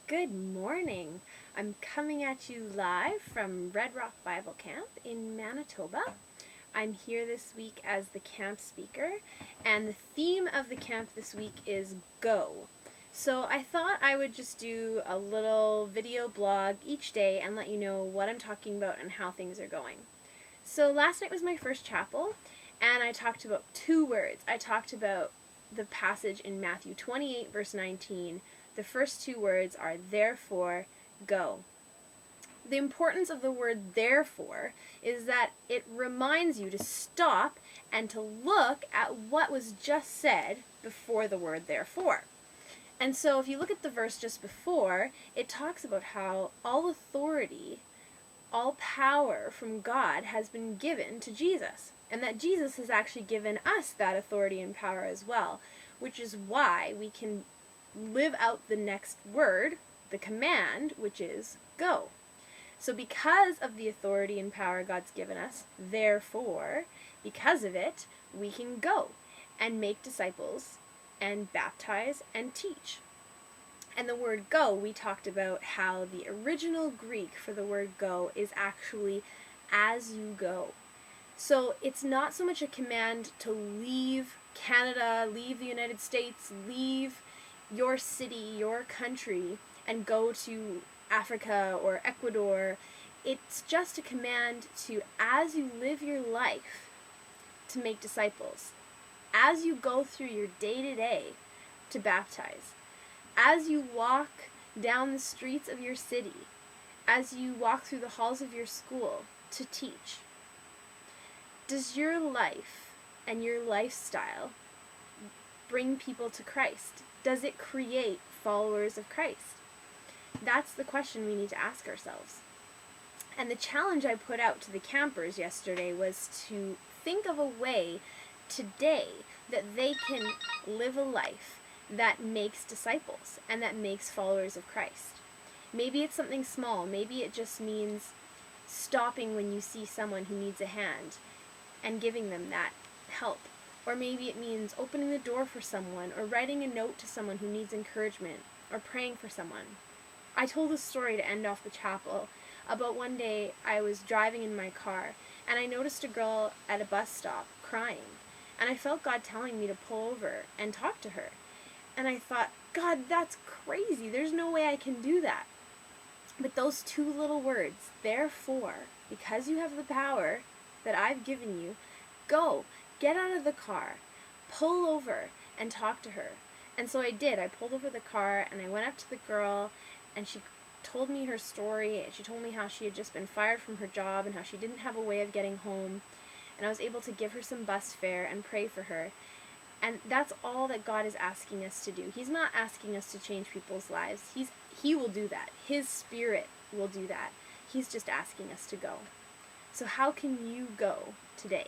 Good morning. I'm coming at you live from Red Rock Bible Camp in Manitoba. I'm here this week as the camp speaker, and the theme of the camp this week is Go. So I thought I would just do a little video blog each day and let you know what I'm talking about and how things are going. So last night was my first chapel, and I talked about two words. I talked about the passage in Matthew 28, verse 19. The first two words are therefore, go. The importance of the word therefore is that it reminds you to stop and to look at what was just said before the word therefore. And so if you look at the verse just before, it talks about how all authority, all power from God has been given to Jesus, and that Jesus has actually given us that authority and power as well, which is why we can live out the next word, the command, which is go. So because of the authority and power God's given us, therefore, because of it, we can go and make disciples and baptize and teach. And the word go, we talked about how the original Greek for the word go is actually as you go. So it's not so much a command to leave Canada, leave the United States, leave your city, your country, and go to Africa or Ecuador. It's just a command to, as you live your life, to make disciples. As you go through your day-to-day, to baptize. As you walk down the streets of your city, as you walk through the halls of your school, to teach. Does your life and your lifestyle bring people to Christ? Does it create followers of Christ? That's the question we need to ask ourselves. And the challenge I put out to the campers yesterday was to think of a way today that they can live a life that makes disciples and that makes followers of Christ. Maybe it's something small. Maybe it just means stopping when you see someone who needs a hand and giving them that help. Or maybe it means opening the door for someone, or writing a note to someone who needs encouragement, or praying for someone. I told a story to end off the chapel about one day I was driving in my car, and I noticed a girl at a bus stop crying, and I felt God telling me to pull over and talk to her. And I thought, God, that's crazy. There's no way I can do that. But those two little words, therefore, because you have the power that I've given you, go. Get out of the car, pull over, and talk to her. And so I did. I pulled over the car, and I went up to the girl, and she told me her story. She told me how she had just been fired from her job and how she didn't have a way of getting home. And I was able to give her some bus fare and pray for her. And that's all that God is asking us to do. He's not asking us to change people's lives. He will do that. His Spirit will do that. He's just asking us to go. So how can you go today?